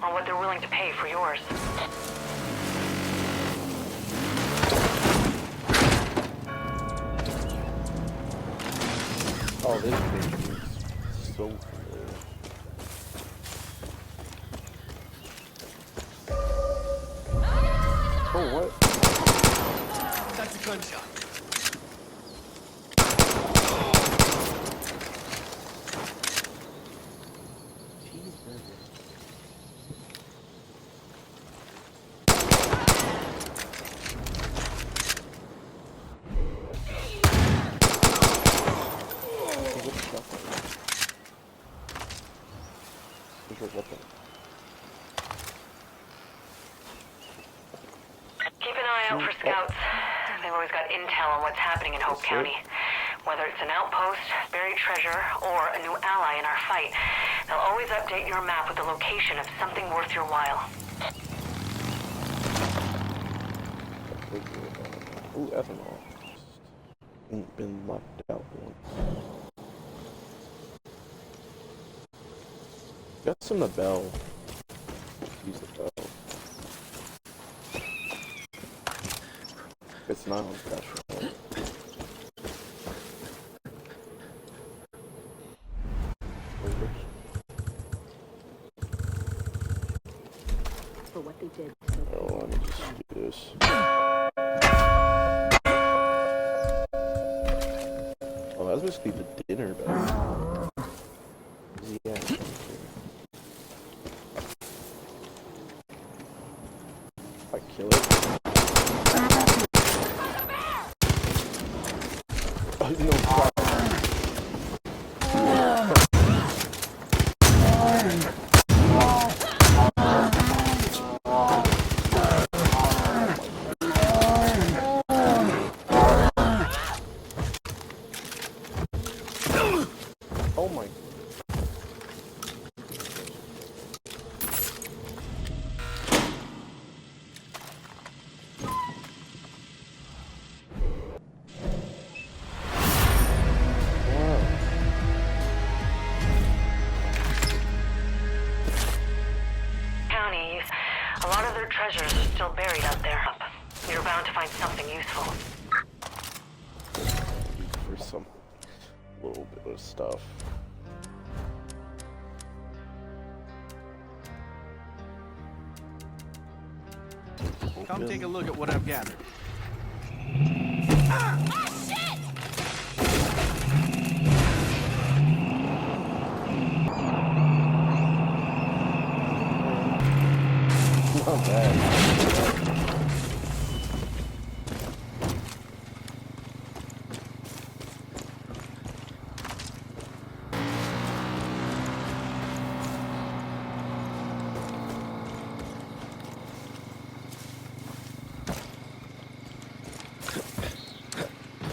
or what they're willing to pay for yours. Oh, this picture is so familiar. Oh, what? That's a gunshot. Cheeseburger. Keep an eye out for scouts. They've always got intel on what's happening in Hope County. Whether it's an outpost, buried treasure, or a new ally in our fight, they'll always update your map with the location of something worth your while. Ooh, ethanol. Ain't been locked out once. Guess in the bell. Use the bell. It's not on special. For what they did. Oh, let me just do this. Oh, that's supposed to be the dinner bell. Yeah. I kill it. Oh, no problem. Oh my. County, a lot of their treasures are still buried out there. You're bound to find something useful. For some little bit of stuff. Come take a look at what I've gathered. Not bad.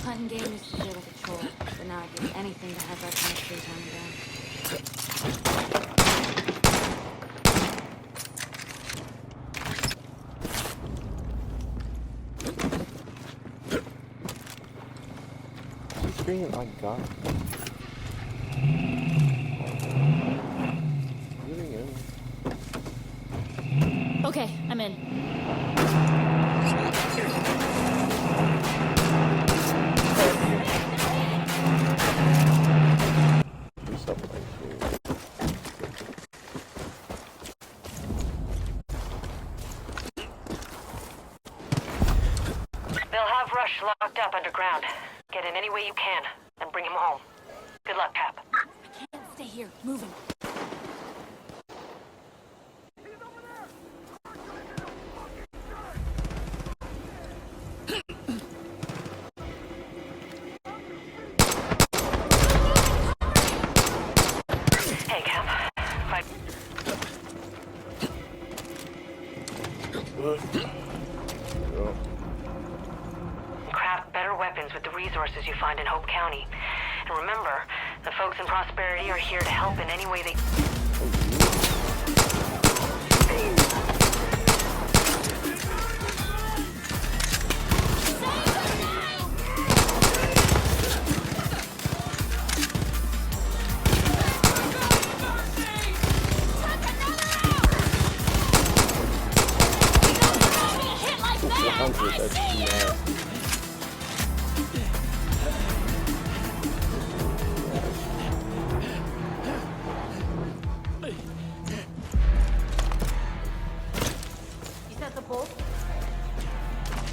Hunting game used to feel like a chore, but now I'd do anything to have that kind of free time again. Screen I got. Moving in. Okay, I'm in. Do something like here. They'll have Rush locked up underground. Get in any way you can, and bring him home. Good luck, Cap. I can't stay here. Moving. Hey, Cap. Fight. Oh. Craft better weapons with the resources you find in Hope County. And remember, the folks in Prosperity are here to help in any way they... That's nasty. You set the bolt?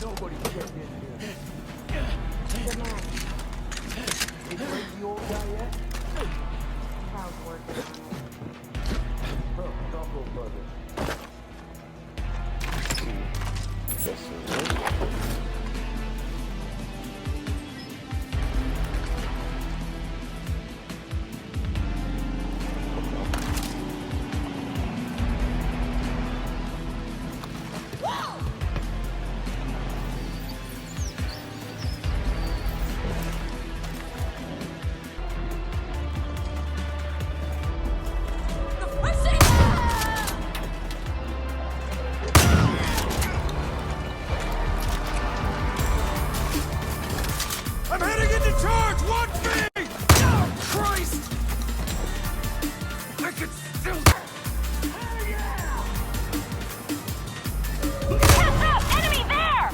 Nobody checked in here. Good man. Did you wake the old guy yet? How's working on it? Bro, Bronco Brothers. Guess so. I'm heading into charge! Watch me! Oh, Christ! I could still... Heads up! Enemy there!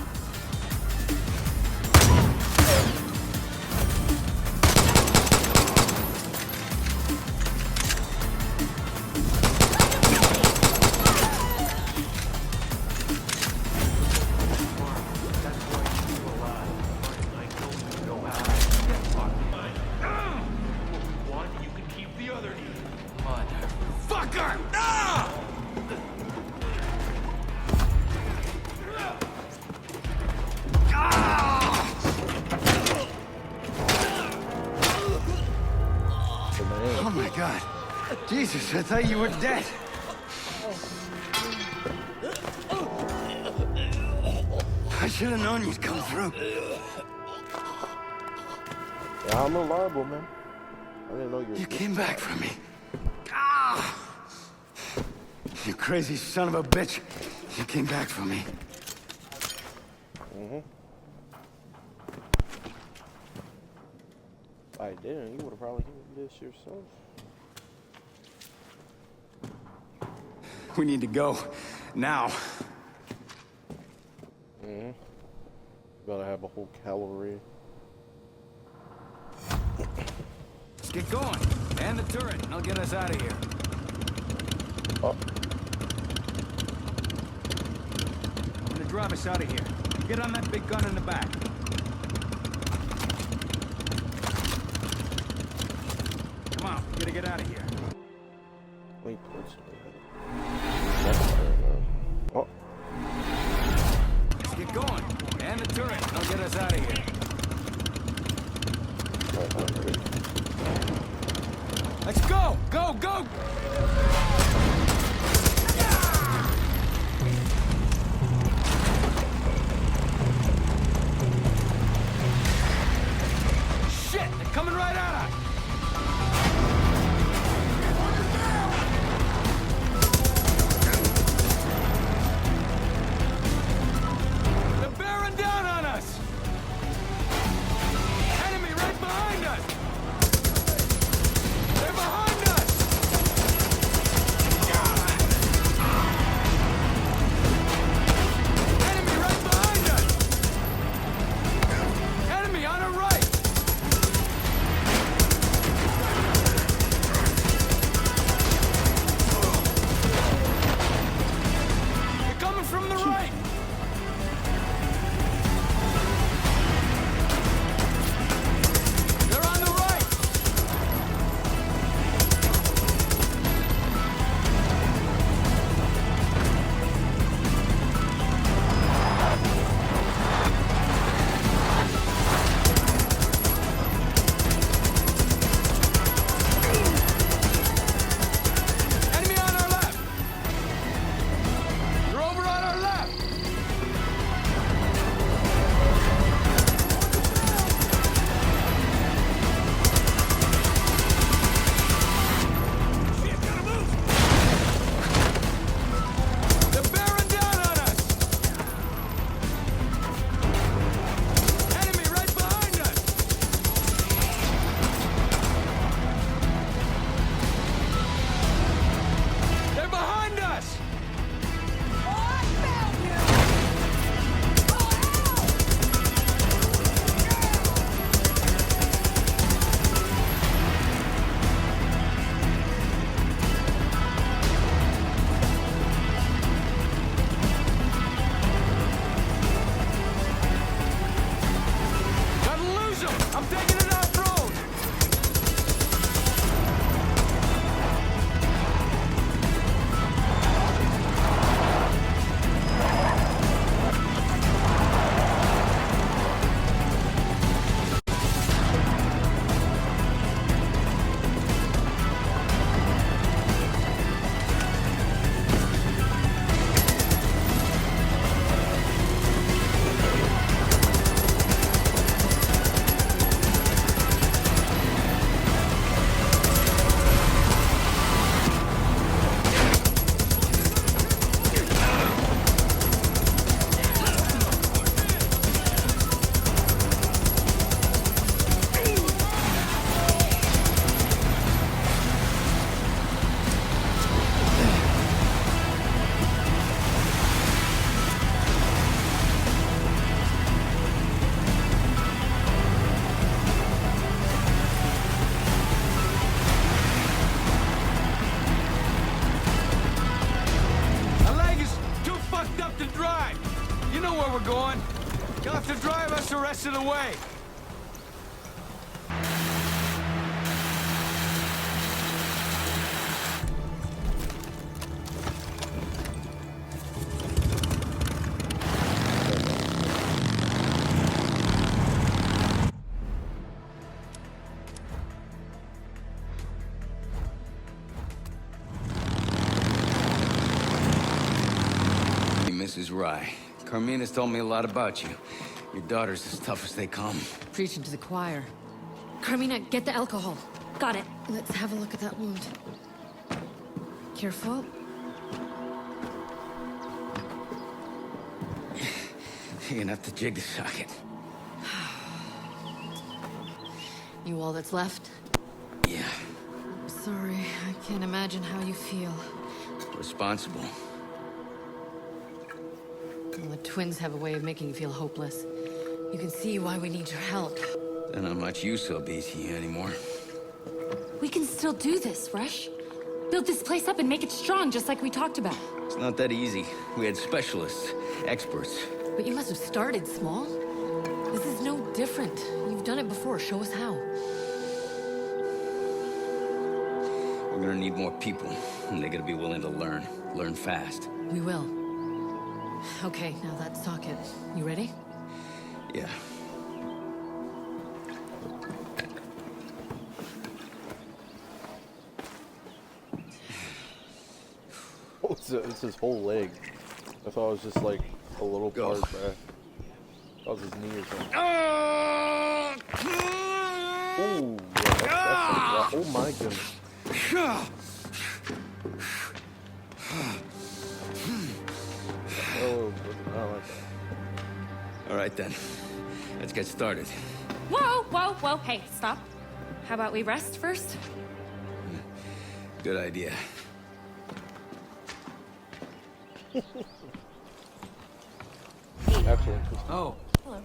Fucker! Ah! Oh my God. Jesus, I thought you were dead. I should have known you'd come through. Yeah, I'm reliable, man. I didn't know you were. You came back for me. Ah! You crazy son of a bitch. You came back for me. If I didn't, you would have probably handled this yourself. We need to go. Now. Gotta have a whole cavalry. Let's get going. And the turret, and I'll get us out of here. Oh, I'm gonna drive us out of here. Get on that big gun in the back. Come on, we gotta get out of here. wait, what's Oh, Let's get going. And the turret, and I'll get us out of here. right. Let's go! Go, go! Shit! They're coming right at us! They're bearing down on us! Enemy right behind us! They're behind us! Enemy right behind us! Enemy on our right! going. You'll have to drive us the rest of the way. Mrs. Rye, Carmina's told me a lot about you. Your daughter's as tough as they come. Preaching to the choir. Carmina, get the alcohol. Got it. Let's have a look at that wound. Careful. You're gonna have to jig the socket. You all that's left? Yeah, Sorry, I can't imagine how you feel. responsible. Well, the twins have a way of making you feel hopeless. You can see why we need your help. They're not much use of BT anymore. We can still do this, Rush. Build this place up and make it strong, just like we talked about. It's not that easy. We had specialists, experts. But you must have started small. This is no different. You've done it before. Show us how. We're gonna need more people, and they gotta be willing to learn. Learn fast. We will. Okay, now that socket. You ready? Yeah. Oh, it's his whole leg. I thought it was just like a little Go. part back. That was his knee or something. Oh, yeah, oh my goodness. Oh, I like that. All right then. Let's get started. Whoa, whoa, whoa. Hey, stop. How about we rest first? Good idea. Actually interesting. Oh. Hello.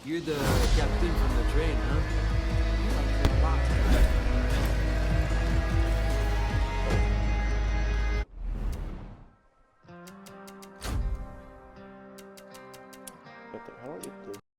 You're the captain from the train, huh? How do I get this?